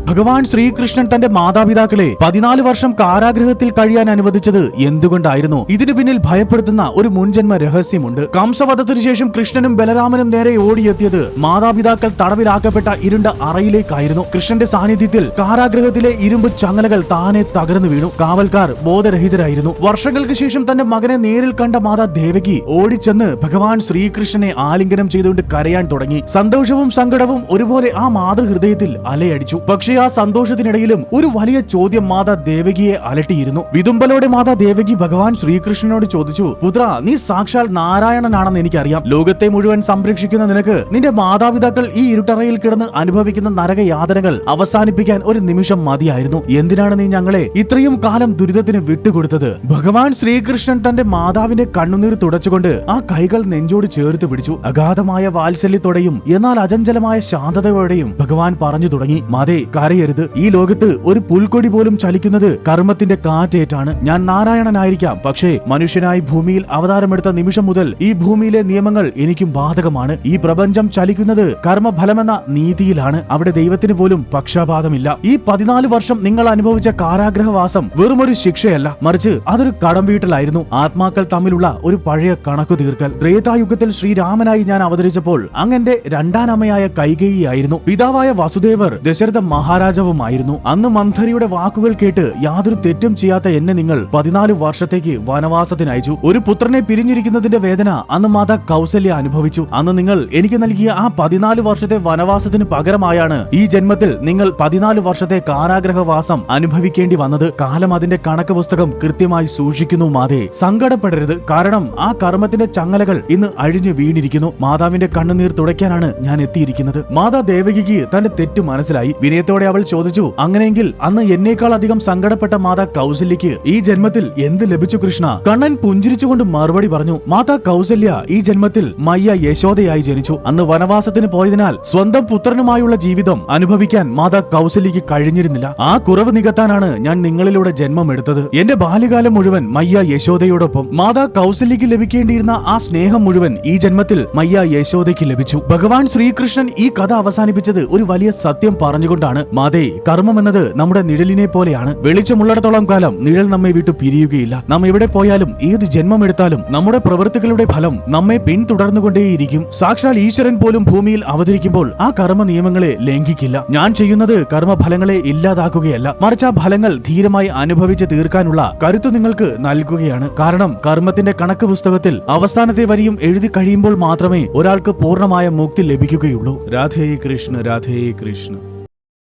ഭഗവാൻ ശ്രീകൃഷ്ണൻ തന്റെ മാതാപിതാക്കളെ 14 വർഷം കാരാഗൃഹത്തിൽ കഴിയാൻ അനുവദിച്ചത് എന്തുകൊണ്ടായിരുന്നു? ഇതിനു പിന്നിൽ ഭയപ്പെടുത്തുന്ന ഒരു മുൻജന്മ രഹസ്യമുണ്ട്. കംസവധത്തിനു ശേഷം കൃഷ്ണനും ബലരാമനും നേരെ ഓടിയെത്തിയത് മാതാപിതാക്കൾ തടവിലാക്കപ്പെട്ട ഇരുണ്ട അറയിലേക്കായിരുന്നു. കൃഷ്ണന്റെ സാന്നിധ്യത്തിൽ കാരാഗൃഹത്തിലെ ഇരുമ്പ് ചങ്ങലകൾ താനെ തകർന്നു വീണു. കാവൽക്കാർ ബോധരഹിതരായിരുന്നു. വർഷങ്ങൾക്ക് ശേഷം തന്റെ മകനെ നേരിൽ കണ്ട മാതാ ദേവകി ഓടിച്ചെന്ന് ഭഗവാൻ ശ്രീകൃഷ്ണനെ ആലിംഗനം ചെയ്തുകൊണ്ട് കരയാൻ തുടങ്ങി. സന്തോഷവും സങ്കടവും ഒരുപോലെ ആ മാതൃഹൃദയത്തിൽ അലയടിച്ചു. പക്ഷേ ആ സന്തോഷത്തിനിടയിലും ഒരു വലിയ ചോദ്യം മാതാ ദേവകിയെ അലട്ടിയിരുന്നു. വിതുമ്പലോടെ മാതാ ദേവകി ഭഗവാൻ ശ്രീകൃഷ്ണനോട് ചോദിച്ചു, പുത്ര, നീ സാക്ഷാൽ നാരായണനാണെന്ന് എനിക്കറിയാം. ലോകത്തെ മുഴുവൻ സംരക്ഷിക്കുന്ന നിനക്ക് നിന്റെ മാതാപിതാക്കൾ ഈ ഇരുട്ടറയിൽ കിടന്ന് അനുഭവിക്കുന്ന നരകയാതനകൾ അവസാനിപ്പിക്കാൻ ഒരു നിമിഷം മതിയായിരുന്നു. എന്തിനാണ് നീ ഞങ്ങളെ ഇത്രയും കാലം ദുരിതത്തിന് വിട്ടുകൊടുത്തത്? ഭഗവാൻ ശ്രീകൃഷ്ണൻ തന്റെ മാതാവിന്റെ കണ്ണുനീർ തുടച്ചുകൊണ്ട് ആ കൈകൾ നെഞ്ചോട് ചേർത്ത് പിടിച്ചു. അഗാധമായ വാത്സല്യത്തോടെയും എന്നാൽ അചഞ്ചലമായ ശാന്തതയോടെയും ഭഗവാൻ പറഞ്ഞു തുടങ്ങി, മാതേ, കരയരുത്. ഈ ലോകത്ത് ഒരു പുൽക്കൊടി പോലും ചലിക്കുന്നത് കർമ്മത്തിന്റെ കാറ്റേറ്റാണ്. ഞാൻ നാരായണനായിരിക്കാം, പക്ഷേ മനുഷ്യനായി ഭൂമിയിൽ അവതാരമെടുത്ത നിമിഷം മുതൽ ഈ ഭൂമിയിലെ നിയമങ്ങൾ എനിക്കും ബാധകമാണ്. ഈ പ്രപഞ്ചം ചലിക്കുന്നത് കർമ്മഫലമെന്ന നീതിയിലാണ്. അവിടെ ദൈവത്തിന് പോലും പക്ഷപാതമില്ല. ഈ 14 വർഷം നിങ്ങൾ അനുഭവിച്ച കാരാഗ്രഹവാസം വെറുമൊരു ശിക്ഷയല്ല, മറിച്ച് അതൊരു കടം വീട്ടലായിരുന്നു. ആത്മാക്കൾ തമ്മിലുള്ള ഒരു പഴയ കണക്കു തീർക്കൽ. ത്രേതായുഗത്തിൽ ശ്രീരാമനായി ഞാൻ അവതരിച്ചപ്പോൾ അങ്ങന്റെ രണ്ടാനമ്മയായ കൈകേയിയായിരുന്നു. പിതാവായ വസുദേവർ ദശരഥ മഹാരാജാവുമായിരുന്നു. അന്ന് മന്ധരിയുടെ വാക്കുകൾ കേട്ട് യാതൊരു തെറ്റും ചെയ്യാത്ത എന്നെ നിങ്ങൾ 14 വർഷത്തേക്ക് വനവാസത്തിനയച്ചു. ഒരു പുത്രനെ പിരിഞ്ഞിരിക്കുന്നതിന്റെ വേദന അന്ന് മാതാ കൗസല്യ അനുഭവിച്ചു. അന്ന് നിങ്ങൾ എനിക്ക് നൽകിയ ആ 14 വർഷത്തെ വനവാസത്തിന് പകരമായാണ് ഈ ജന്മത്തിൽ നിങ്ങൾ 14 വർഷത്തെ കാരാഗ്രഹവാസം അനുഭവിക്കേണ്ടി വന്നത്. കാലം അതിന്റെ കണക്ക് പുസ്തകം കൃത്യമായി സൂക്ഷിക്കുന്നു. മാതേ, സങ്കടപ്പെടരുത്. കാരണം ആ കർമ്മത്തിന്റെ ചങ്ങലകൾ ഇന്ന് അഴിഞ്ഞു വീണിരിക്കുന്നു. മാതാവിന്റെ കണ്ണുനീർ തുടയ്ക്കാനാണ് ഞാൻ എത്തിയിരിക്കുന്നത്. മാതാ ദേവകിക്ക് തന്റെ തെറ്റ് മനസ്സിലായി. വിനയത്തോടെ അവൾ ചോദിച്ചു, അങ്ങനെയെങ്കിൽ അന്ന് എന്നേക്കാൾ അധികം സങ്കടപ്പെട്ട മാതാ കൗസല്യക്ക് ഈ ജന്മത്തിൽ എന്ത് ലഭിച്ചു കൃഷ്ണ? കണ്ണൻ പുഞ്ചിരിച്ചുകൊണ്ട് മറുപടി പറഞ്ഞു, മാതാ കൗസല്യ ഈ ജന്മത്തിൽ മയ്യ യശോദയായി ജനിച്ചു. അന്ന് വനവാസത്തിന് പോയതിനാൽ സ്വന്തം പുത്രനുമായുള്ള ജീവിതം അനുഭവിക്കാൻ മാതാ കൗസല്യക്ക് കഴിഞ്ഞിരുന്നില്ല. ആ കുറവ് നികത്താനാണ് ഞാൻ നിങ്ങളിലൂടെ ജന്മമെടുത്തത്. എന്റെ ബാല്യകാലം മുഴുവൻ മയ്യ യശോദയോടൊപ്പം. മാതാ കൗസല്യക്ക് ലഭിക്കേണ്ടിയിരുന്ന ആ സ്നേഹം മുഴുവൻ ഈ ജന്മത്തിൽ മയ്യ യശോദയ്ക്ക് ലഭിച്ചു. ഭഗവാൻ ശ്രീകൃഷ്ണൻ ഈ കഥ അവസാനിപ്പിച്ചത് ഒരു വലിയ സത്യം പറഞ്ഞുകൊണ്ടാണ്. മാതേ, കർമ്മം എന്നത് നമ്മുടെ നിഴലിനെ പോലെയാണ്. വെളിച്ചമുള്ളിടത്തോളം കാലം നിഴൽ നമ്മെ വിട്ടു പിരിയുകയില്ല. നാം എവിടെ പോയാലും ഏത് ജന്മമെടുത്താലും നമ്മുടെ പ്രവൃത്തികളുടെ ഫലം നമ്മെ പിന്തുടർന്നുകൊണ്ടേയിരിക്കും. സാക്ഷാൽ ഈശ്വരൻ പോലും ഭൂമിയിൽ അവതരിക്കുമ്പോൾ ആ കർമ്മ നിയമങ്ങളെ ലംഘിക്കില്ല. ഞാൻ ചെയ്യുന്നത് കർമ്മഫലങ്ങളെ ഇല്ലാതാക്കുകയല്ല, മറിച്ച് ആ ഫലങ്ങൾ ധീരമായി അനുഭവിച്ച് തീർക്കാനുള്ള കരുത്ത് നിങ്ങൾക്ക് നൽകുകയാണ്. കാരണം കർമ്മത്തിന്റെ കണക്ക് പുസ്തകത്തിൽ അവസാനത്തെ വരിയും എഴുതി കഴിയുമ്പോൾ മാത്രമേ ഒരാൾക്ക് പൂർണ്ണമായ മുക്തി ലഭിക്കുകയുള്ളൂ. രാധേ കൃഷ്ണ, രാധേ കൃഷ്ണ.